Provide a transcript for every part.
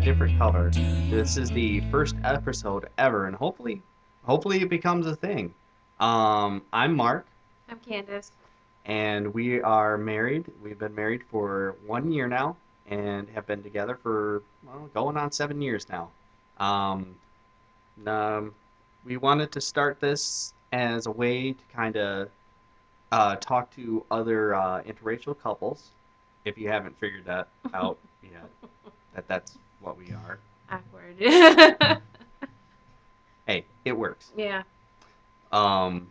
different color. This is the first episode ever, and hopefully it becomes a thing. I'm Mark, I'm Candace. and we are married. We've been married for 1 year now, and have been together for going on 7 years now. Um, um, we wanted to start this as a way to kind of talk to other interracial couples. If you haven't figured that out yet, that's what we are. Awkward. Hey, it works. Yeah. Um,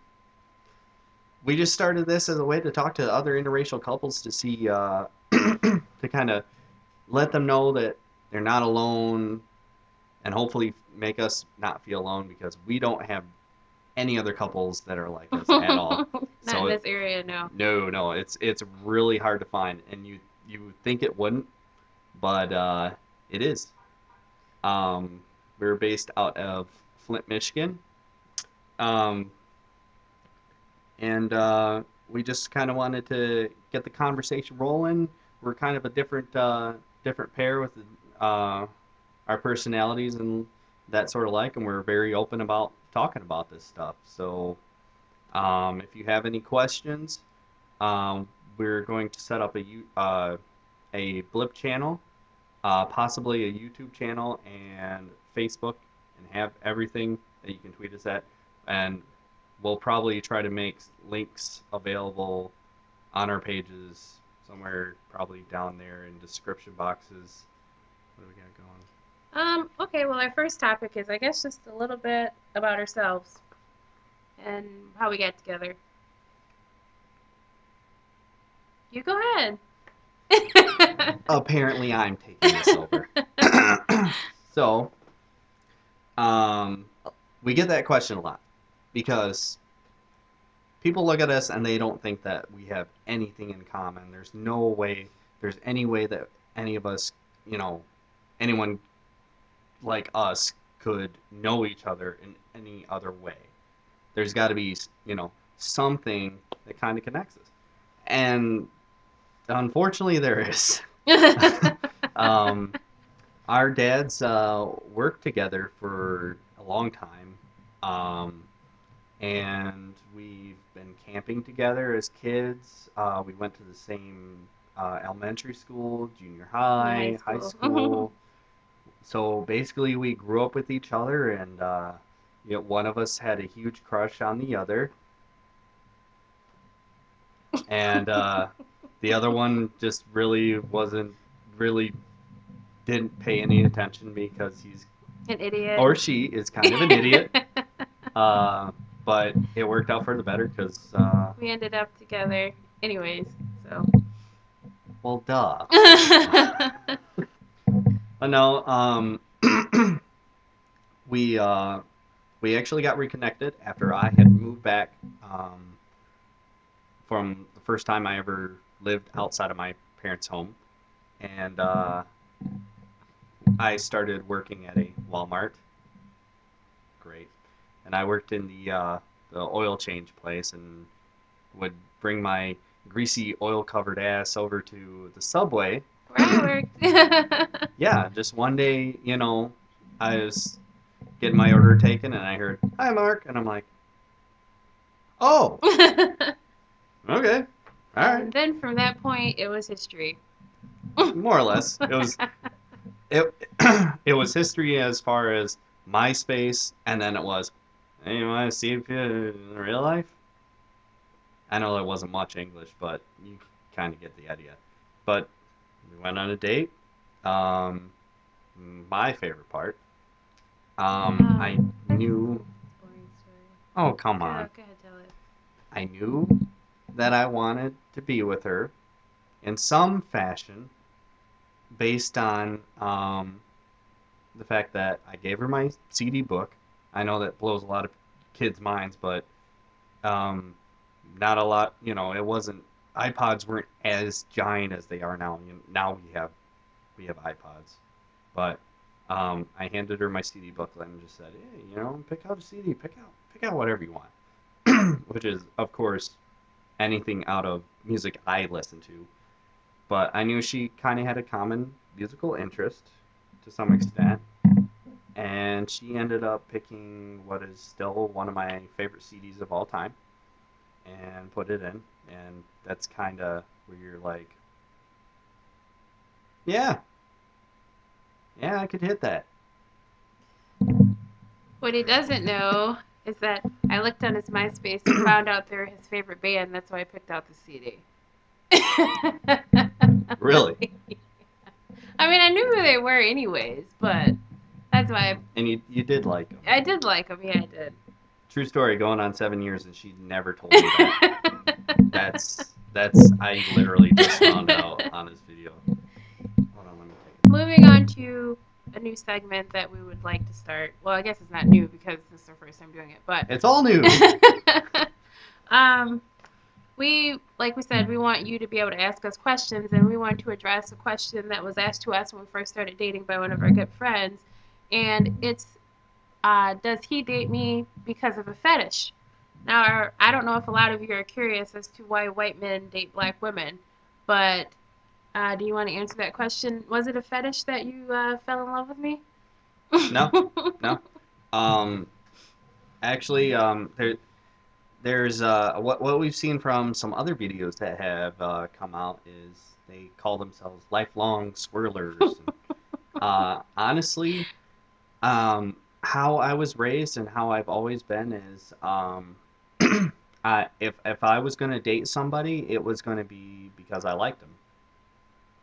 we just started this as a way to talk to other interracial couples to see, to kind of let them know that they're not alone, and hopefully make us not feel alone because we don't have any other couples that are like us at all. Not So in this area, no. no, it's really hard to find, and you think it wouldn't, but it is. Um, we're based out of Flint, Michigan. Um, and we just kind of wanted to get the conversation rolling. We're kind of a different pair with uh, our personalities and that sort of like, and we're very open about talking about this stuff. So if you have any questions, we're going to set up a Blip channel, possibly a YouTube channel and Facebook, and have everything that you can tweet us at. And we'll probably try to make links available on our pages somewhere, probably down there in description boxes. What do we got going? Okay, well, our first topic is, I guess, just a little bit about ourselves and how we got together. You go ahead. Apparently, I'm taking this over. So, um, we get that question a lot because people look at us and they don't think that we have anything in common. There's no way, there's any way that any of us, anyone like us could know each other in any other way. There's got to be, something that kind of connects us. And unfortunately, there is. um, our dads worked together for a long time. Um, and we've been camping together as kids. We went to the same elementary school, junior High high, high school. school. So basically, we grew up with each other, and one of us had a huge crush on the other, and the other one just really didn't pay any attention because he's An idiot. or she is kind of an idiot. Uh, but it worked out for the better because We ended up together, anyways. So. well, duh. But no, we we actually got reconnected after I had moved back from the first time I ever lived outside of my parents' home, and I started working at a Walmart. Great, and I worked in the oil change place and would bring my greasy oil covered ass over to the subway. Where I worked. Yeah, just one day, I was getting my order taken and I heard, "Hi, Mark," and I'm like, "Oh, okay, all And right." then from that point, it was history. More or less, it it was history as far as MySpace, and then it was, "Hey, you want to see if you in real life?" I know there wasn't much English, but you kind of get the idea. But we went on a date. Um, my favorite part. I That's knew. a boring story. Oh, come Go, on. go ahead, tell it. I knew that I wanted to be with her in some fashion based on the fact that I gave her my CD book. I know that blows a lot of kids' minds, but um, not a lot. It wasn't. iPods weren't as giant as they are now. Now we have iPods, but I handed her my CD booklet and just said, "Hey, pick out a CD. Pick out whatever you want," which is, of course, anything out of music I listen to. But I knew she kind of had a common musical interest, to some extent, and she ended up picking what is still one of my favorite CDs of all time and put it in, and that's kind of where you're like, yeah, yeah, I could hit that. What he doesn't know is that I looked on his MySpace and found out they're his favorite band. That's why I picked out the CD. Really. I mean, I knew who they were anyways, but that's why And you did like them. I did like them. Yeah, I did. True story, going on 7 years and she never told me that. That's I literally just found out on this video. Hold on, let me take it. Moving on to a new segment that we would like to start. Well, I guess it's not new because this is our first time doing it, but It's all new. um, like we said, we want you to be able to ask us questions, and we want to address a question that was asked to us when we first started dating by one of our good friends, and it's, does he date me because of a fetish? Now, I don't know if a lot of you are curious as to why white men date black women, but do you want to answer that question? Was it a fetish that you fell in love with me? No, no. Um, actually, there's what we've seen from some other videos that have come out is they call themselves lifelong swirlers. And, honestly, how I was raised and how I've always been is if I was gonna date somebody, it was gonna be because I liked them.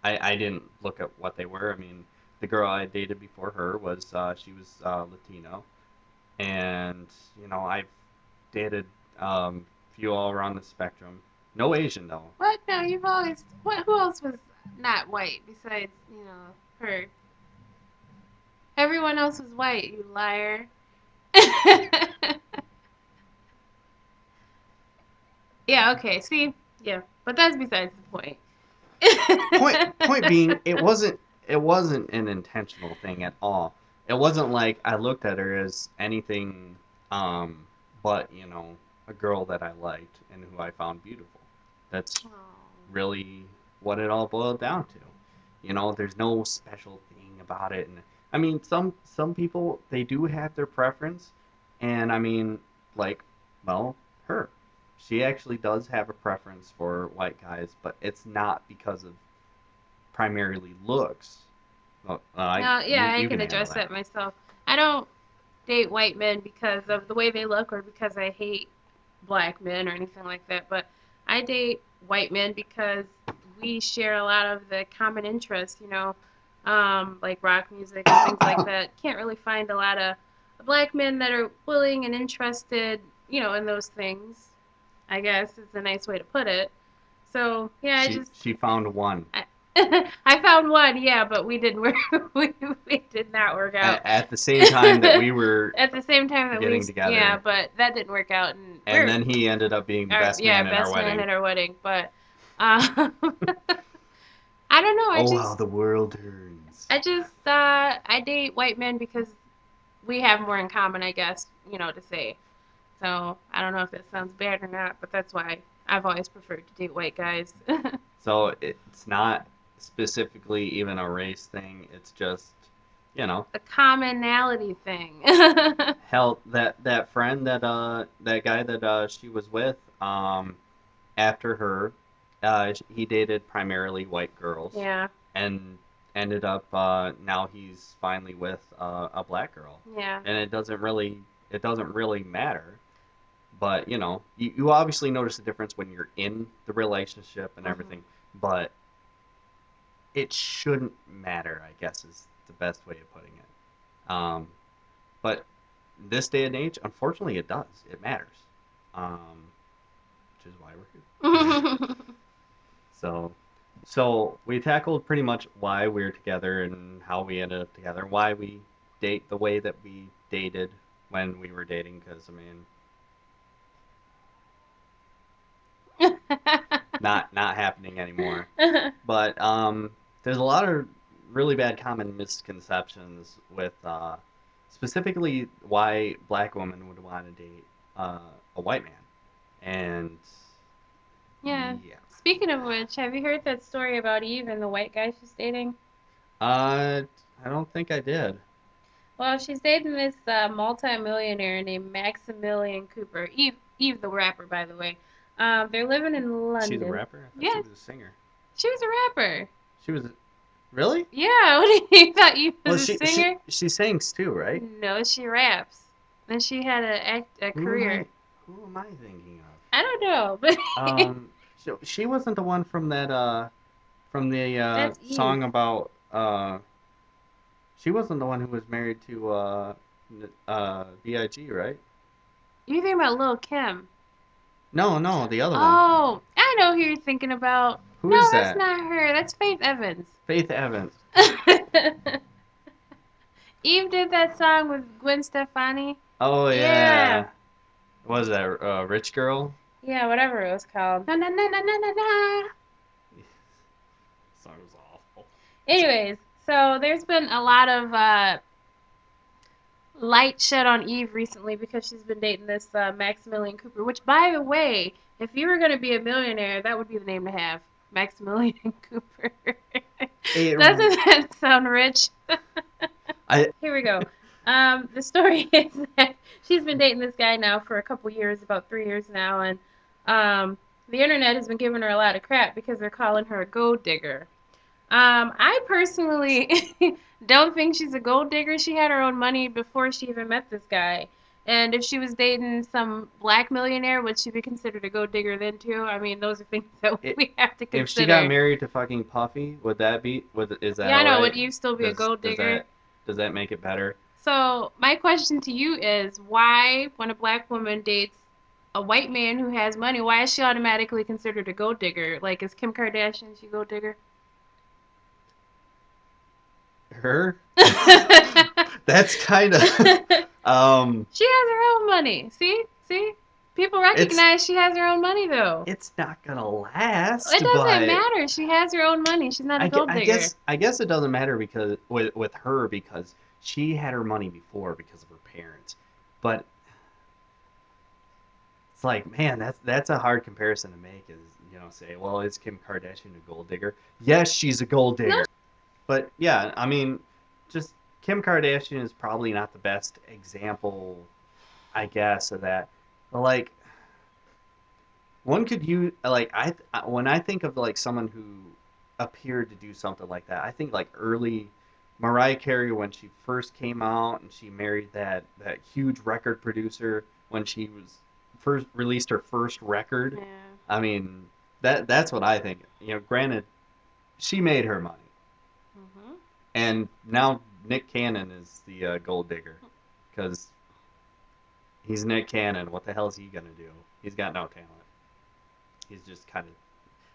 I didn't look at what they were. I mean, the girl I dated before her was she was Latino, and I've dated few all around the spectrum. No Asian though. What? No, you've always. What? Who else was not white besides her? Everyone else was white. You liar. Yeah. Okay. See. Yeah. But that's besides the point. Point being, it wasn't an intentional thing at all. It wasn't like I looked at her as anything um, but a girl that I liked and who I found beautiful. That's really what it all boiled down to. There's no special thing about it, and I mean, some people they do have their preference, and I mean, like, well, her, she actually does have a preference for white guys, but it's not because of primarily looks. Well, No, you yeah, I you can can handle address that. that myself. I don't date white men because of the way they look or because I hate black men or anything like that, but I date white men because we share a lot of the common interests, like rock music and things like that. Can't really find a lot of black men that are willing and interested, in those things. I guess is a nice way to put it. So yeah, I She just she found one I, I found one, yeah, but we didn't work. We did not work out. at the same time that we were At the same time that getting yeah, together, but that didn't work out, and and then he ended up being the best yeah, man in our best man wedding. at our wedding. But um, I don't know. Oh, how the world turns. I date white men because we have more in common, I guess, to say. So I don't know if that sounds bad or not, but that's why I've always preferred to date white guys. So it's not specifically even a race thing. It's just, you know, A commonality thing. hell, that friend that guy that she was with, after her, he dated primarily white girls, Yeah, and ended up now he's finally with a black girl, yeah. and it doesn't really matter. But you obviously notice the difference when you're in the relationship and Hmm. everything. But it shouldn't matter, I guess, is the best way of putting it. But this day and age, unfortunately, it does. It matters, which is why we're here. So, so we tackled pretty much why we're together and how we ended up together, why we date the way that we dated when we were dating. Because I mean, not happening anymore. But there's a lot of really bad common misconceptions with specifically why black women would want to date uh, a white man. And Yeah. yeah, Speaking of which, have you heard that story about Eve and the white guy she's dating? I don't think I did. Well, she's dating this multi-millionaire named Maximilian Cooper. Eve the rapper, by the way. They're living in She's a London. rapper? I thought she Yeah, was a singer. she was a rapper. She was really? Yeah, what do you thought Eve was Well, a she singer? she sings too, right? No, she raps. And she had a Who am career. I? Who am I thinking I don't know, but of? She wasn't the one from that from the that's Eve. song about she wasn't the one who was married to Big, right? You're thinking about Lil Kim. No, no, the other one. Oh, I know who you're thinking about. Who No, is that's that? not her. That's Faith Evans. Faith Evans. Eve did that song with Gwen Stefani. Oh Yeah. yeah. What was that? Rich girl? Yeah, whatever it was called. Na na na na na na na. Song was awful. Anyways, so there's been a lot of light shed on Eve recently because she's been dating this Maximilian Cooper. Which, by the way, if you were going to be a millionaire, that would be the name to have, Maximilian Cooper. It, Doesn't that sound rich? I Here we go. The story is that she's been dating this guy now for a couple years, about 3 years now, and the internet has been giving her a lot of crap because they're calling her a gold digger. I personally don't think she's a gold digger. She had her own money before she even met this guy. And if she was dating some black millionaire, would she be considered a gold digger then too? I mean, those are things that it, we have to if she got consider. married to fucking Puffy, would that be would is that Yeah, I all know. Would right? you still be a Does gold does digger? that make it better? So my question to you is, why, when a black woman dates a white man who has money, why is she automatically considered a gold digger? Like, is Kim Kardashian she a gold digger? Her? She That's kind of has her own money. See? People it's recognize she has her own money, though. it's not gonna last, It doesn't but matter. She has her own money. She's not a gold digger. I guess it doesn't matter because with her because she had her money before because of her parents. But it's like, man, that's a hard comparison to make. Is say, well, is Kim Kardashian a gold digger? Yes, she's a gold No. digger. But yeah, I mean, just Kim Kardashian is probably not the best example, I guess, of that. But like, one could use like when I think of like someone who appeared to do something like that, I think like early Mariah Carey when she first came out and she married that huge record producer when she was first released her first record. Yeah. I mean, that's what I think. Granted, she made her money, Mhm. and now Nick Cannon is the gold digger because he's Nick Cannon. What the hell is he gonna do? He's got no talent. He's just kind of.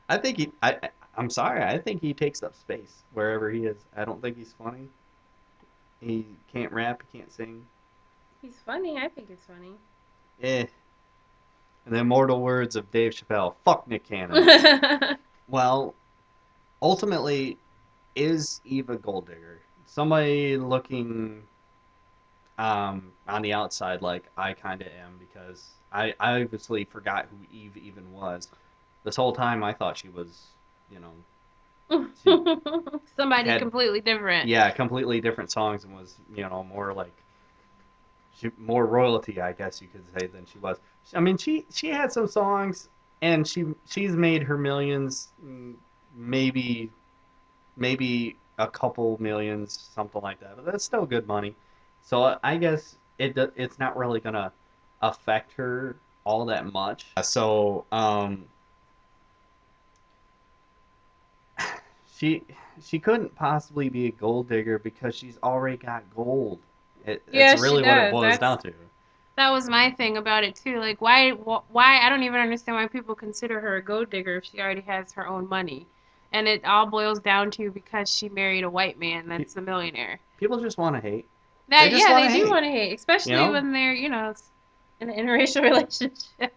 I think he. I'm sorry. I think he takes up space wherever he is. I don't think he's funny. He can't rap. He can't sing. He's funny. I think he's funny. Eh. And the immortal words of Dave Chappelle. Fuck Nick Cannon. Well, ultimately, is Eve a gold digger? Somebody looking on the outside like I kind of am because I obviously forgot who Eve even was. This whole time I thought she was, you know, she Somebody had completely different. yeah completely different songs and was more like more royalty I guess you could say than she was. I mean she had some songs and she's made her millions, maybe maybe a couple millions, something like that. But that's still good money. So I guess it's not really gonna affect her all that much. So she she couldn't possibly be a gold digger because she's already got gold. It's Yeah, she really what it does. boils down to. That was my thing about it too. Like, why? I don't even understand why people consider her a gold digger if she already has her own money, and it all boils down to because she married a white man that's a millionaire. People just want to hate. They That just yeah, want they to do hate. want to hate, You especially know, when they're in an interracial relationship.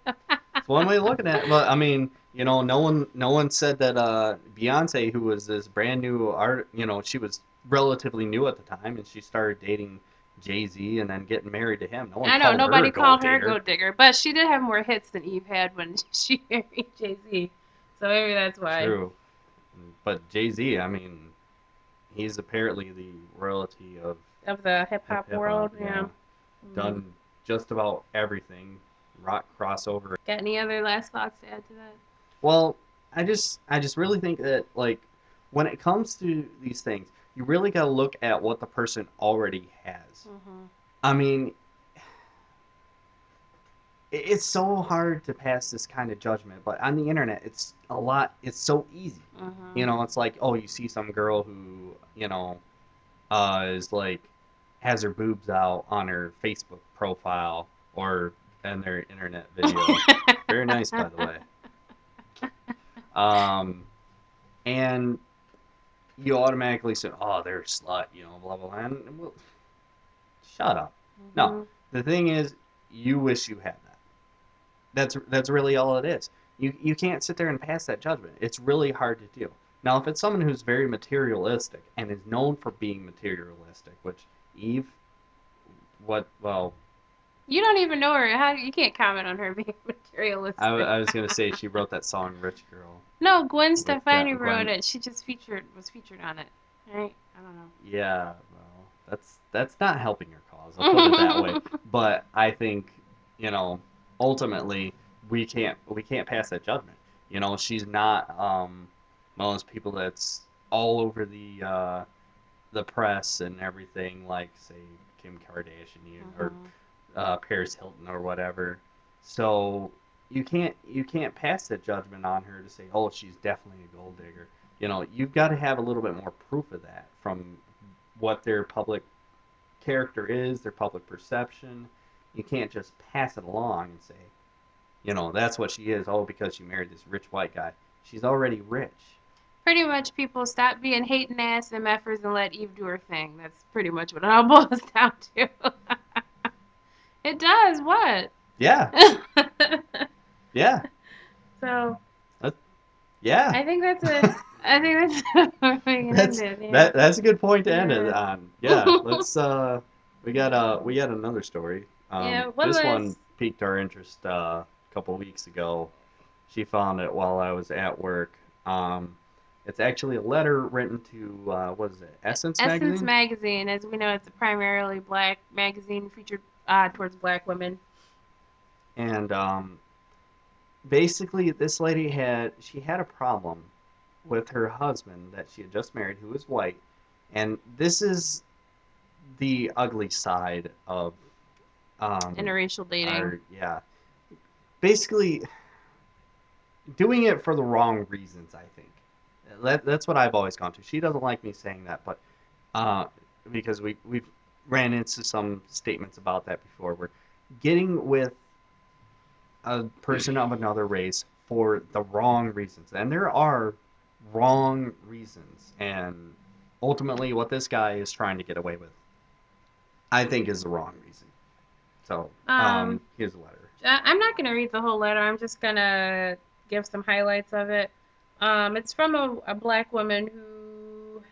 it's one way of looking at it. But I mean, no one said that Beyonce, who was this brand new art, she was relatively new at the time, and she started dating Jay-Z and then getting married to him. No one I know called her nobody a gold called her a digger. gold digger, but she did have more hits than Eve had when she married Jay Z. So maybe that's why. True, but Jay-Z, I mean, He's apparently the royalty of Of the hip hop hip hop. world. Yeah. Yeah, Mm. done just about everything. Rock crossover. Got any other last thoughts to add to that? Well, I just really think that like when it comes to these things, you really got to look at what the person already has. Mhm. I mean, it's so hard to pass this kind of judgment, but on the internet, it's so easy. Mhm. It's like, oh, you see some girl who, is like has her boobs out on her Facebook profile or in their internet video. Very nice, by the way. Um, and you automatically say, oh, they're a slut, blah blah blah. And well, shut up. No, Mhm. the thing is, you wish you had that. That's really all it is. You can't sit there and pass that judgment. It's really hard to do. Now, if it's someone who's very materialistic and is known for being materialistic, which Eve, what? Well, You don't even know her. How you can't comment on her being materialistic. I was gonna say she wrote that song "Rich Girl" No, Gwen with Stefani wrote Gwen. it. She just featured on it. Right? I Yeah, well, that's not helping your cause. I'll put it that way. don't know. But I think, you know, ultimately we can't pass that judgment. She's not one of those people that's all over the press and everything like say Kim Kardashian or Mhm. Paris Hilton or whatever. So you can't pass that judgment on her to say, oh, she's definitely a gold digger. You've got to have a little bit more proof of that from what their public character is, their public perception. You can't just pass it along and say, that's what she is. Oh, because she married this rich white guy. She's already rich. Pretty much, people stop being hating ass MFers and let Eve do her thing. That's pretty much what it all boils down to. It does what? Yeah, yeah, So that, yeah. I think that's a. I think that's where we can end That's it. Yeah. that's a good point to end it Yeah. on. Yeah, let's we got another story. Yeah. One This one last. piqued our interest a couple weeks ago. She found it while I was at work. Um, it's actually a letter written to what is it? Essence Essence magazine. magazine, as we know, it's a primarily black magazine featured towards black women. And basically this lady had a problem with her husband that she had just married who was white. And this is the ugly side of um, Interracial dating. our yeah, basically doing it for the wrong reasons. I think that's what I've always gone to. She doesn't like me saying that, but uh, because we've ran into some statements about that before. We're getting with a person of another race for the wrong reasons, and there are wrong reasons, and ultimately, what this guy is trying to get away with, I think, is the wrong reason. So, Um, here's a letter. I'm not gonna read the whole letter. I'm just gonna give some highlights of it. It's from a black woman who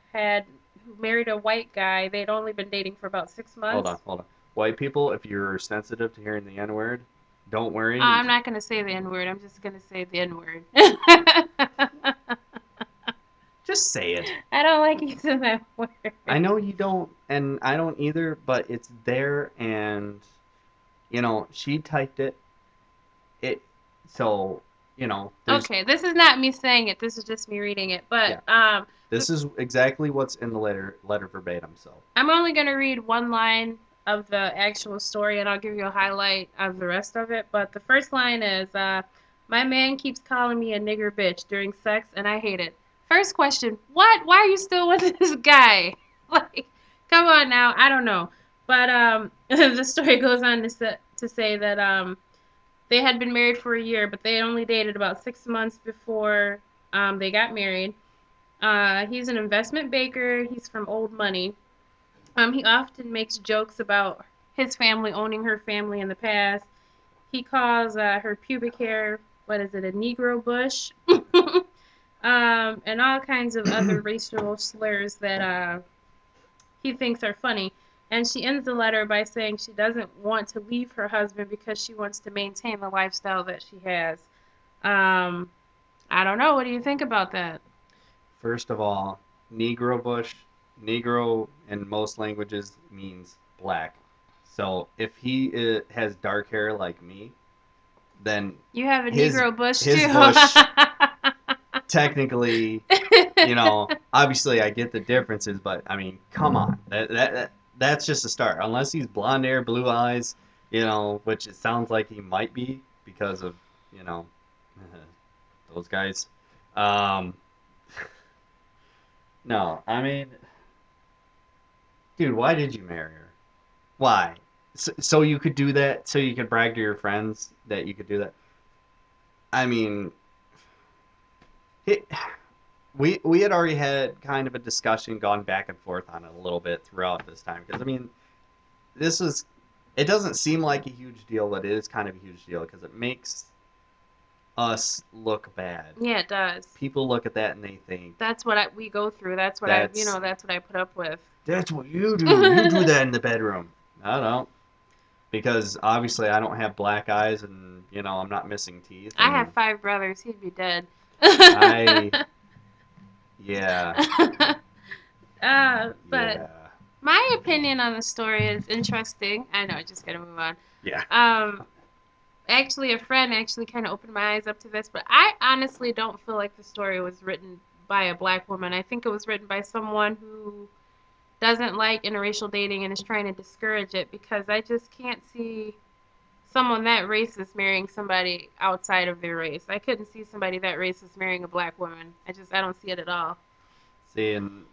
married a white guy. They'd only been dating for about six Hold on, months. hold on. White people, if you're sensitive to hearing the N word, don't worry. I'm not gonna say the N word. I'm just gonna say the N word. Just say it. I don't like using that word. I know you don't, and I don't either, but it's there, and she typed it. It so there's Okay, this is not me saying it. This is just me reading it. But yeah. This is exactly what's in the letter verbatim. So I'm only going to read one line of the actual story and I'll give you a highlight of the rest of it. But the first line is my man keeps calling me a nigger bitch during sex and I hate it. First question, what? Why are you still with this guy? Like, come on now. I don't know. But the story goes on to say that they had been married for a year, but they only dated about 6 months before they got married. He's an investment banker. He's from old money. He often makes jokes about his family owning her family in the past. He calls her pubic hair, what is it, a Negro bush? And all kinds of other racial slurs that he thinks are funny. And she ends the letter by saying she doesn't want to leave her husband because she wants to maintain the lifestyle that she has. Um, I don't know. What do you think about that? first of all, Negro Bush. Negro in most languages means black. So if he has dark hair like me, then You have a his Negro bush his too. bush technically, obviously I get the differences, but I mean, come on, that's just a start. Unless he's blonde hair, blue eyes, which it sounds like he might be because of you know those guys. Um, no, I mean, dude, why did you marry her? Why? So you could do that? So you could brag to your friends that you could do that? I mean, it, we had already had kind of a discussion, gone back and forth on it a little bit throughout this time because I mean, this was it doesn't seem like a huge deal, but it is kind of a huge deal because it makes us look bad. Yeah, it does. People look at that and they think That's what we go through. That's what that's that's what I put up with. that's what you do. You do that in the bedroom. I don't because obviously I don't have black eyes and I'm not missing teeth I have and 5 brothers. He'd be dead. I yeah But yeah my opinion on the story is interesting. I know, just gotta move on. yeah. Um, actually, a friend actually kind of opened my eyes up to this, but I honestly don't feel like the story was written by a black woman. I think it was written by someone who doesn't like interracial dating and is trying to discourage it because I just can't see someone that racist marrying somebody outside of their race. I couldn't see somebody that racist marrying a black woman. I don't see it at all. See, and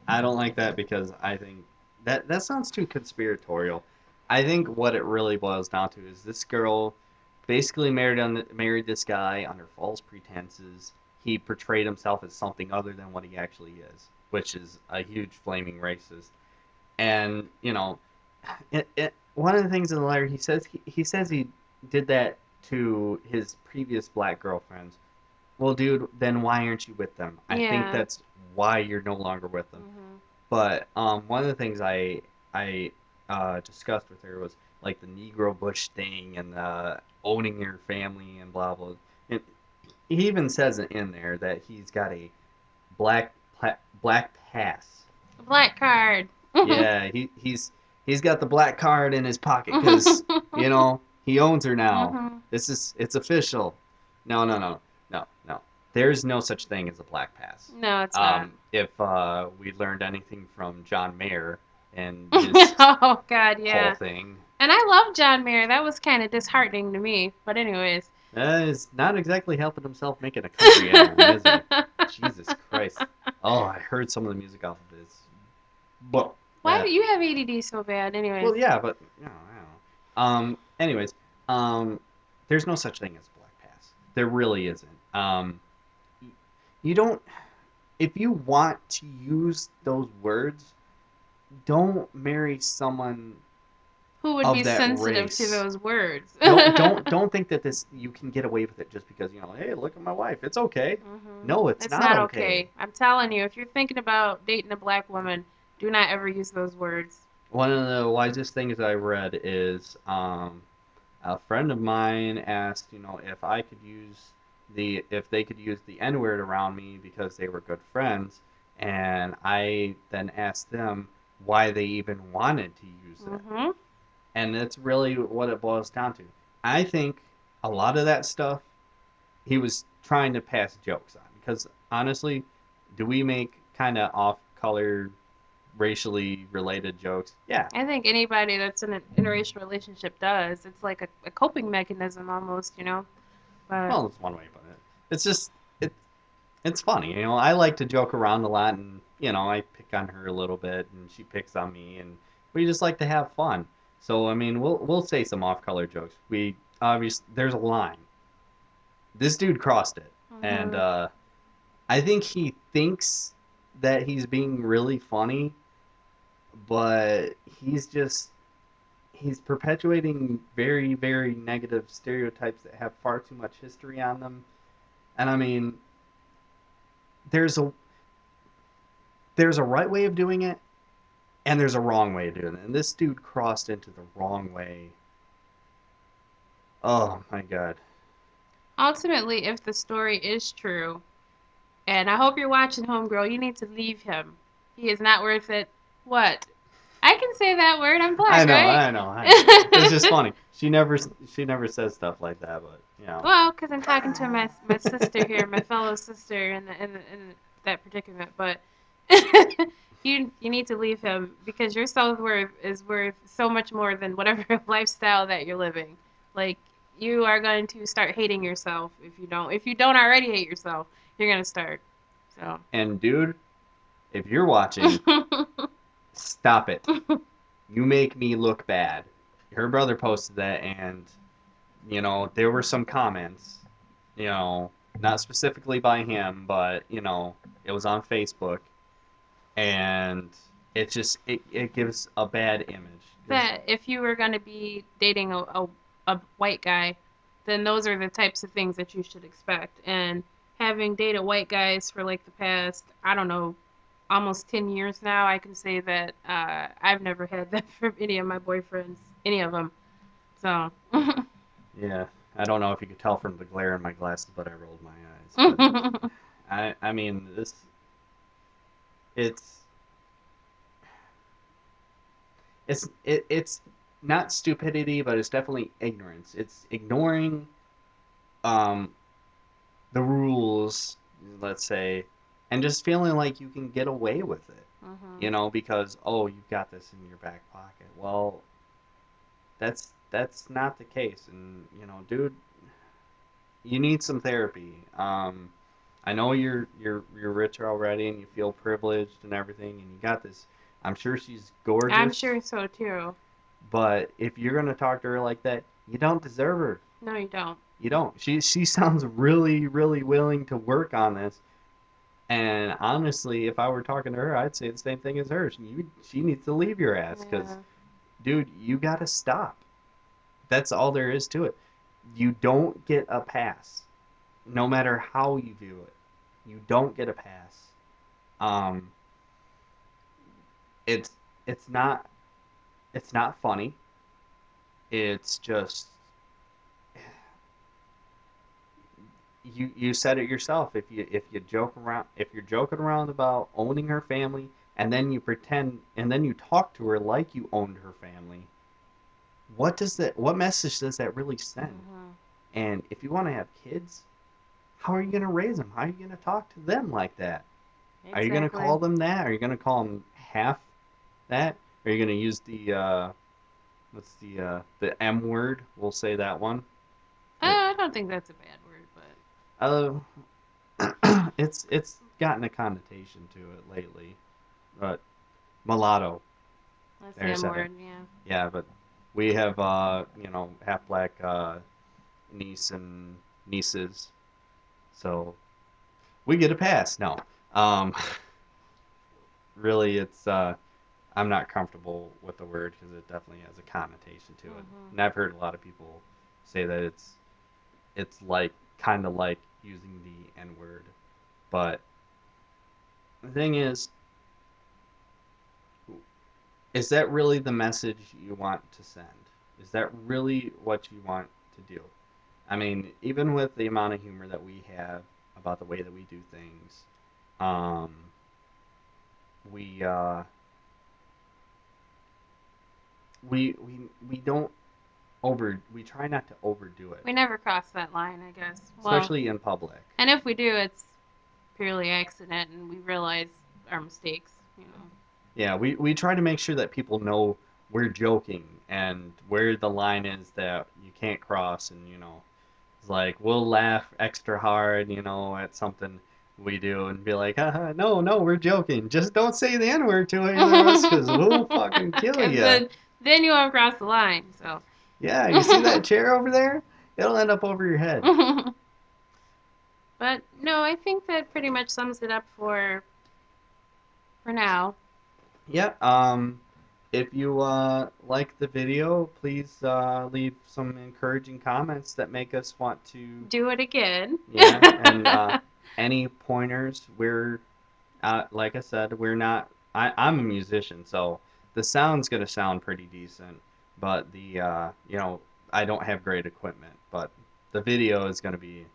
I don't like that because I think that sounds too conspiratorial. I think what it really boils down to is this girl basically married this guy under false pretenses. He portrayed himself as something other than what he actually is, which is a huge flaming racist. And one of the things in the letter he says he did that to his previous black girlfriends. Well, dude, then why aren't you with them? I think Yeah. that's why you're no longer with them. Mhm. But one of the things I discussed with her was like the Negro Bush thing and owning your family and blah blah. And he even says it in there that he's got a black pass. Black card. Yeah, he's got the black card in his pocket because he owns her now. Mhm. It's official. No, no, no, no, no. There's no such thing as a black pass. No, it's not. If we learned anything from John Mayer and his Oh God, whole yeah. thing, And I love John Mayer. That was kind of disheartening to me. But anyways. he's not exactly helping himself making a country album, is he? Jesus Christ. Oh, I heard some of the music off of this. Well, Why do you have ADD so bad? Anyways. well, yeah, but I don't know. Anyways, um, there's no such thing as a black pass. There really isn't. You don't. If you want to use those words, don't marry someone Who would of be that sensitive to race. those words? Don't think that this you can get away with it just because hey, look at my wife. It's okay. No, it's It's not not okay. okay. I'm telling you, if you're thinking about dating a black woman, do not ever use those words. One of the wisest things I read is a friend of mine asked, if they could use the N word around me because they were good friends, and I then asked them why they even wanted to use that. Hmm. And that's really what it boils down to. I think a lot of that stuff he was trying to pass jokes on because honestly, do we make kind of off-color, racially related jokes? Yeah. I think anybody that's in an interracial relationship does. It's like a coping mechanism almost. But Well, that's one way to put it. It's just it it's funny. I like to joke around a lot, and I pick on her a little bit, and she picks on me, and we just like to have fun. So I mean, we'll say some off-color jokes. We obviously there's a line. This dude crossed it, and hmm I think he thinks that he's being really funny, but he's perpetuating very very negative stereotypes that have far too much history on them. And I mean, there's a there's a right way of doing it and there's a wrong way of doing it. And this dude crossed into the wrong way. Oh my god. ultimately, if the story is true, and I hope you're watching Homegirl, you need to leave him. He is not worth it. What? I can say that word. I'm I black, know, right? I know, I know. It's just funny. She never says stuff like that, but you know. Well, because I'm talking to my sister here, my fellow sister in that predicament. But you need to leave him because your self worth is worth so much more than whatever lifestyle that you're living. Like you are going to start hating yourself if you don't. If you don't already hate yourself, you're gonna start. So. And dude, if you're watching, stop it. You make me look bad. Her brother posted that, and there were some comments, not specifically by him, but it was on Facebook, and it gives a bad image. 'Cause- That if you were going to be dating a white guy, then those are the types of things that you should expect. And having dated white guys for like the past, I don't know, almost 10 years now, I can say that I've never had that from any of my boyfriends, any of them. So, yeah, I don't know if you could tell from the glare in my glasses, but I rolled my eyes. But I mean, it's it's not stupidity, but it's definitely ignorance. It's ignoring um the rules, let's say, and just feeling like you can get away with it. hmm Because you've got this in your back pocket. Well, that's not the case, and dude, you need some therapy. I know you're rich already, and you feel privileged and everything, and you got this. I'm sure she's I'm gorgeous, sure so too. but if you're gonna talk to her like that, you don't deserve her. No, you don't. You don't. She sounds really really willing to work on this. And honestly, if I were talking to her, I'd say the same thing as her. She needs to leave your ass because, Yeah, dude, you gotta stop. That's all there is to it. You don't get a pass, no matter how you view it. You don't get a pass. Um, it's it's not it's not funny. It's just you said it yourself. If you joke around, if you're joking around about owning her family, and then you pretend, and then you talk to her like you owned her family, what message does that really send? hmm And if you want to have kids, how are you going to raise them? How are you going to talk to them like that? Are you going to exactly. call them that? Are you going to call them half that? Are you going to use what's the M word? We'll say that one. It, I don't think that's a bad word, but uh, it's gotten a connotation to it lately. But mulatto. that's the There, I M said it. word. Yeah. Yeah, but we have half black niece and nieces, so we get a pass. No, um, really, it's I'm not comfortable with the word because it definitely has a connotation to it, hmm and I've heard a lot of people say that it's like kind of like using the N word, but the thing is that really the message you want to send? Is that really what you want to do? I mean, even with the amount of humor that we have about the way that we do things, um, we we don't we try not to overdo it, We never cross that line, I guess. Well, especially in public. and if we do, it's purely accident, and we realize our mistakes. You know. Yeah, we try to make sure that people know we're joking and where the line is that you can't cross, and it's like we'll laugh extra hard, at something we do and be like, haha, no, no, we're joking. Just don't say the N word to either of us, because we'll fucking kill Because you. then you won't cross the line. So. Yeah, you see that chair over there? It'll end up over your head. But no, I think that pretty much sums it up for now. Yeah. If you like the video, please leave some encouraging comments that make us want to. Do it again. Yeah, and any pointers? Like I said, we're not. I'm a musician, so the sound's gonna sound pretty decent, but I don't have great equipment, but the video is gonna be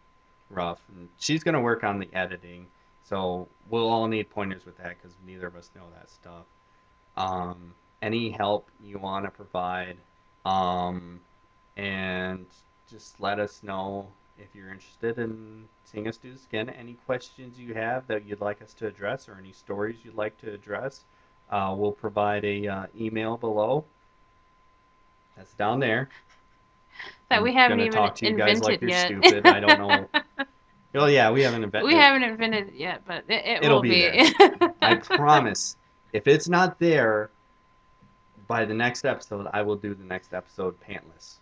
rough. And she's gonna work on the editing, So we'll all need pointers with that because neither of us know that stuff. Any help you want to provide, um, and just let us know if you're interested in seeing us do this again. Any questions you have that you'd like us to address, or any stories you'd like to address, we'll provide a email below. That's down there. That I'm we haven't gonna even talk to you guys like invented you're yet. stupid. I don't know. Oh yeah, we haven't We invented it. haven't invented it yet, but it It'll will be there. be. I promise. If it's not there by the next episode, I will do the next episode pantless.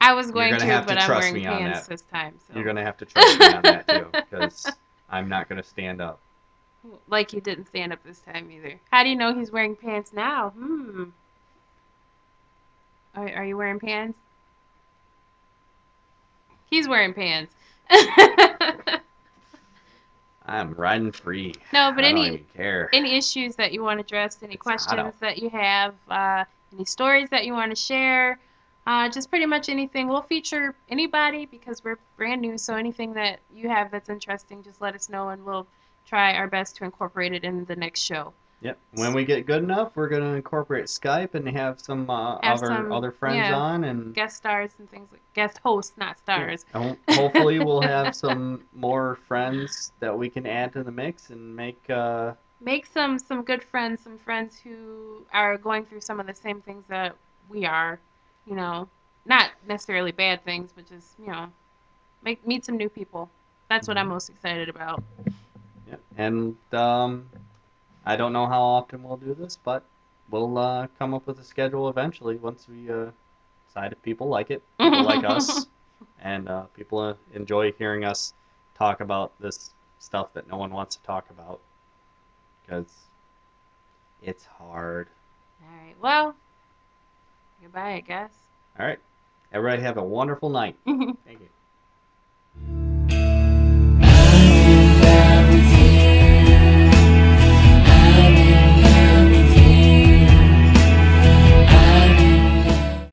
I was You're going gonna to, have to but I'm trust wearing me on pants that. this time, You're so. gonna have to trust me on that too, because I'm not gonna stand up. Like he didn't stand up this time either. How do you know he's wearing pants now? Are you wearing pants? He's wearing pants. I'm riding free. No, but I don't even care. any issues that you want addressed, any It's hot questions out. that you have, any stories that you want to share, just pretty much anything. We'll feature anybody because we're brand new. So anything that you have that's interesting, just let us know, and we'll try our best to incorporate it in the next show. Yep. When we get good enough, we're gonna incorporate Skype and have some Have other some, other friends yeah, on, and guest stars and things like guest hosts, not yeah, stars. hopefully we'll have some more friends that we can add to the mix and make. Make some good friends, some friends who are going through some of the same things that we are, you know, not necessarily bad things, but just, make meet some new people. That's what I'm Mhm. most excited about. Yeah, and I don't know how often we'll do this, but we'll come up with a schedule eventually once we decide if people like it, people like us, and people enjoy hearing us talk about this stuff that no one wants to talk about because it's hard. All right. Well, goodbye, I guess. All right, everybody have a wonderful night. Thank you.